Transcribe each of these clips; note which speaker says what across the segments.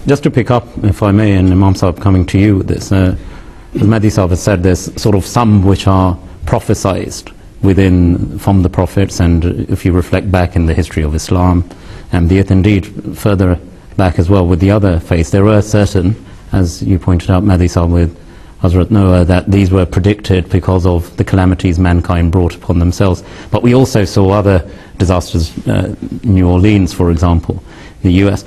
Speaker 1: Just to pick up, if I may, and Imam Sahib, coming to you with this, as Mahdi Sahib has said, there's sort of some which are prophesized from the prophets, and if you reflect back in the history of Islam, and indeed further back as well with the other faiths, there were certain, as you pointed out, Mahdi Sahib, with Hazrat Noah, that these were predicted because of the calamities mankind brought upon themselves. But we also saw other disasters, New Orleans, for example, the US.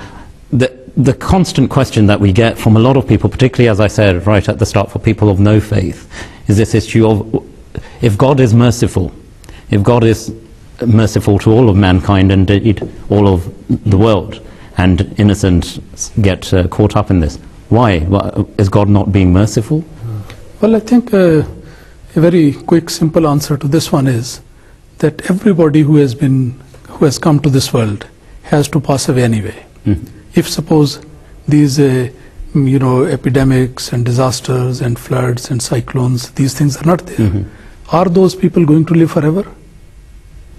Speaker 1: The constant question that we get from a lot of people, particularly, as I said right at the start, for people of no faith, is this issue of, if God is merciful, if God is merciful to all of mankind and indeed all of the world, and innocents get caught up in this, why? Is God not being merciful?
Speaker 2: Well, I think a very quick, simple answer to this one is that everybody who has come to this world has to pass away anyway. If suppose these epidemics and disasters and floods and cyclones, these things are not there, are those people going to live forever?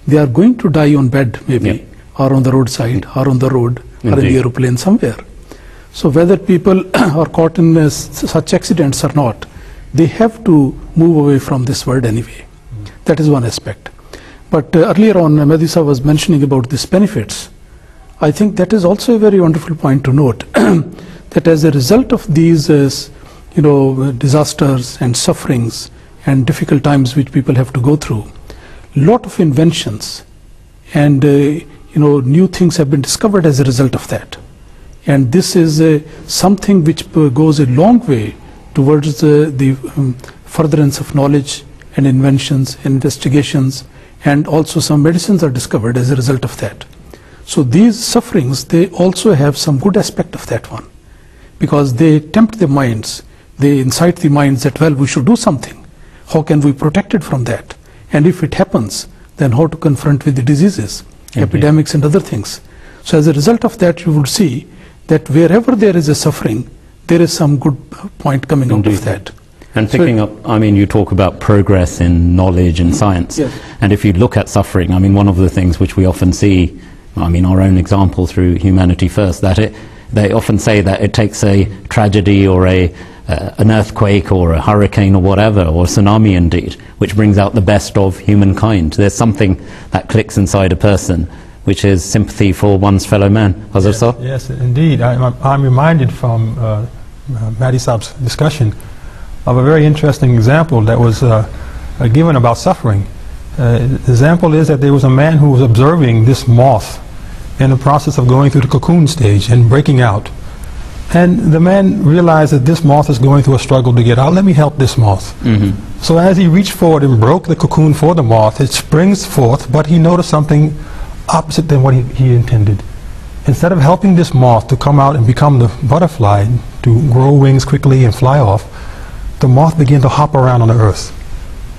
Speaker 2: They are going to die on bed, maybe, or on the roadside, or on the road, or in the aeroplane somewhere. So whether people are caught in such accidents or not, they have to move away from this world anyway. That is one aspect. But earlier on, Mahdi Sahib was mentioning about these benefits. I think that is also a very wonderful point to note, that as a result of these disasters and sufferings and difficult times which people have to go through, lot of inventions and new things have been discovered as a result of that. And this is something which goes a long way towards the furtherance of knowledge and inventions, investigations, and also some medicines are discovered as a result of that. So these sufferings, they also have some good aspect of that one, because they tempt the minds, they incite the minds that, well, we should do something. How can we protect it from that? And if it happens, then how to confront with the diseases, epidemics and other things. So as a result of that, you will see that wherever there is a suffering, there is some good point coming out of that.
Speaker 1: And picking up, I mean, you talk about progress in knowledge and science. And if you look at suffering, I mean, one of the things which we often see, I mean, our own example through Humanity First, that they often say that it takes a tragedy or an earthquake or a hurricane or whatever, or a tsunami indeed, which brings out the best of humankind. There's something that clicks inside a person, which is sympathy for one's fellow man.
Speaker 3: Yes, indeed. I'm reminded from Mahdi Sahib's discussion of a very interesting example that was given about suffering. The example is that there was a man who was observing this moth in the process of going through the cocoon stage and breaking out. And the man realized that this moth is going through a struggle to get out. Let me help this moth. So as he reached forward and broke the cocoon for the moth, it springs forth, but he noticed something opposite than what he intended. Instead of helping this moth to come out and become the butterfly, to grow wings quickly and fly off, the moth began to hop around on the earth.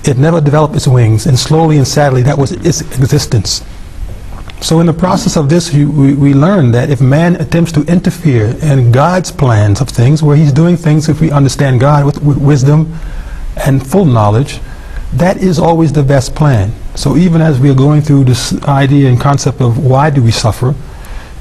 Speaker 3: It never developed its wings, and slowly and sadly that was its existence. So in the process of this, we learn that if man attempts to interfere in God's plans of things, where he's doing things, if we understand God with wisdom and full knowledge, that is always the best plan. So even as we are going through this idea and concept of why do we suffer,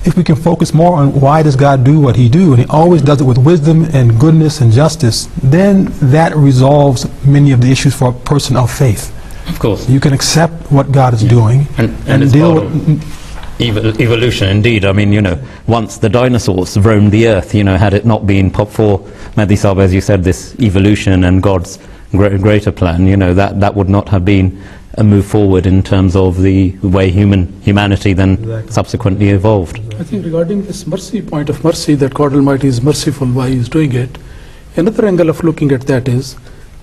Speaker 3: if we can focus more on why does God do what he do, and he always does it with wisdom and goodness and justice, then that resolves many of the issues for a person of faith.
Speaker 1: Of course.
Speaker 3: You can accept what God is doing and deal with
Speaker 1: evolution, indeed. I mean, once the dinosaurs roamed the earth, had it not been for Mahdi Sahib, as you said, this evolution and God's greater plan, that would not have been a move forward in terms of the way humanity then subsequently evolved.
Speaker 2: I think regarding this mercy, point of mercy, that God Almighty is merciful while he is doing it, another angle of looking at that is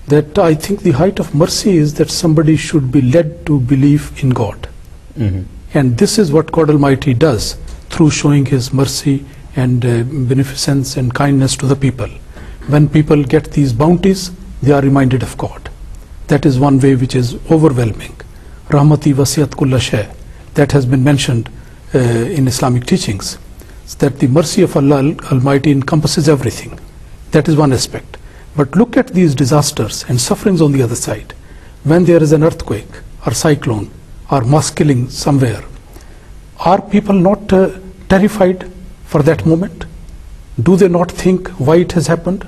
Speaker 2: that I think the height of mercy is that somebody should be led to believe in God. And this is what God Almighty does through showing his mercy and beneficence and kindness to the people. When people get these bounties, they are reminded of God. That is one way which is overwhelming. Rahmati wasiyat kulla shay. That has been mentioned in Islamic teachings, that the mercy of Allah Almighty encompasses everything. That is one aspect. But look at these disasters and sufferings on the other side. When there is an earthquake or cyclone or mass killing somewhere, are people not terrified for that moment? Do they not think why it has happened?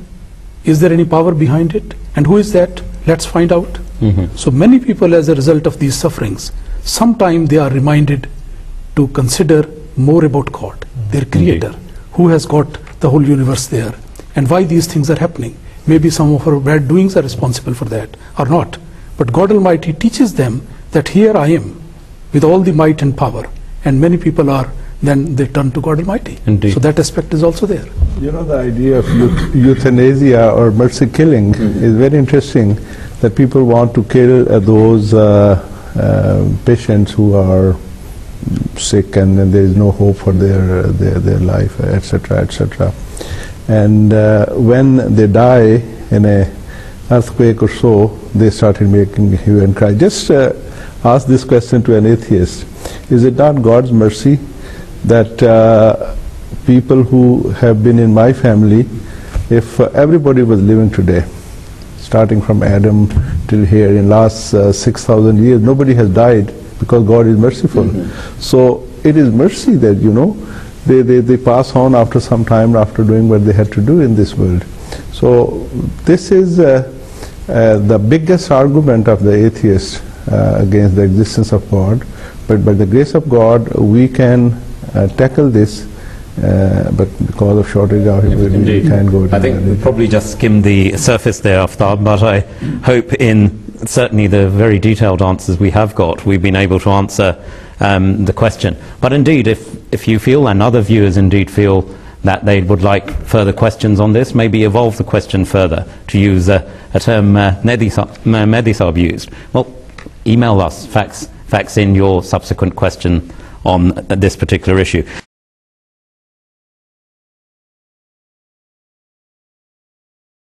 Speaker 2: Is there any power behind it? And who is that? Let's find out. So many people, as a result of these sufferings, sometimes they are reminded to consider more about God, their creator, who has got the whole universe there, and why these things are happening. Maybe some of our bad doings are responsible for that, or not. But God Almighty teaches them that here I am with all the might and power, and many people are, then they turn to God Almighty.
Speaker 1: Indeed.
Speaker 2: So that aspect is also there.
Speaker 4: You know, the idea of euthanasia or mercy killing is very interesting, that people want to kill those patients who are sick and there is no hope for their life, etc., etc. And when they die in a earthquake or so, they started making hue and cry. Just ask this question to an atheist: is it not God's mercy that people who have been in my family, if everybody was living today, starting from Adam till here, in last 6,000 years, nobody has died, because God is merciful. So it is mercy that, you know, they pass on after some time, after doing what they had to do in this world. So this is the biggest argument of the atheist against the existence of God. But by the grace of God, we can tackle this, but because of shortage of everybody, we can't go to
Speaker 1: I think we probably just skimmed the surface there, Aftab, but I hope in certainly the very detailed answers we have got, we've been able to answer the question. But indeed, if you feel, and other viewers indeed feel, that they would like further questions on this, maybe evolve the question further, to use a term Mehdi Saab used. Well, email us, fax in your subsequent question on this particular issue.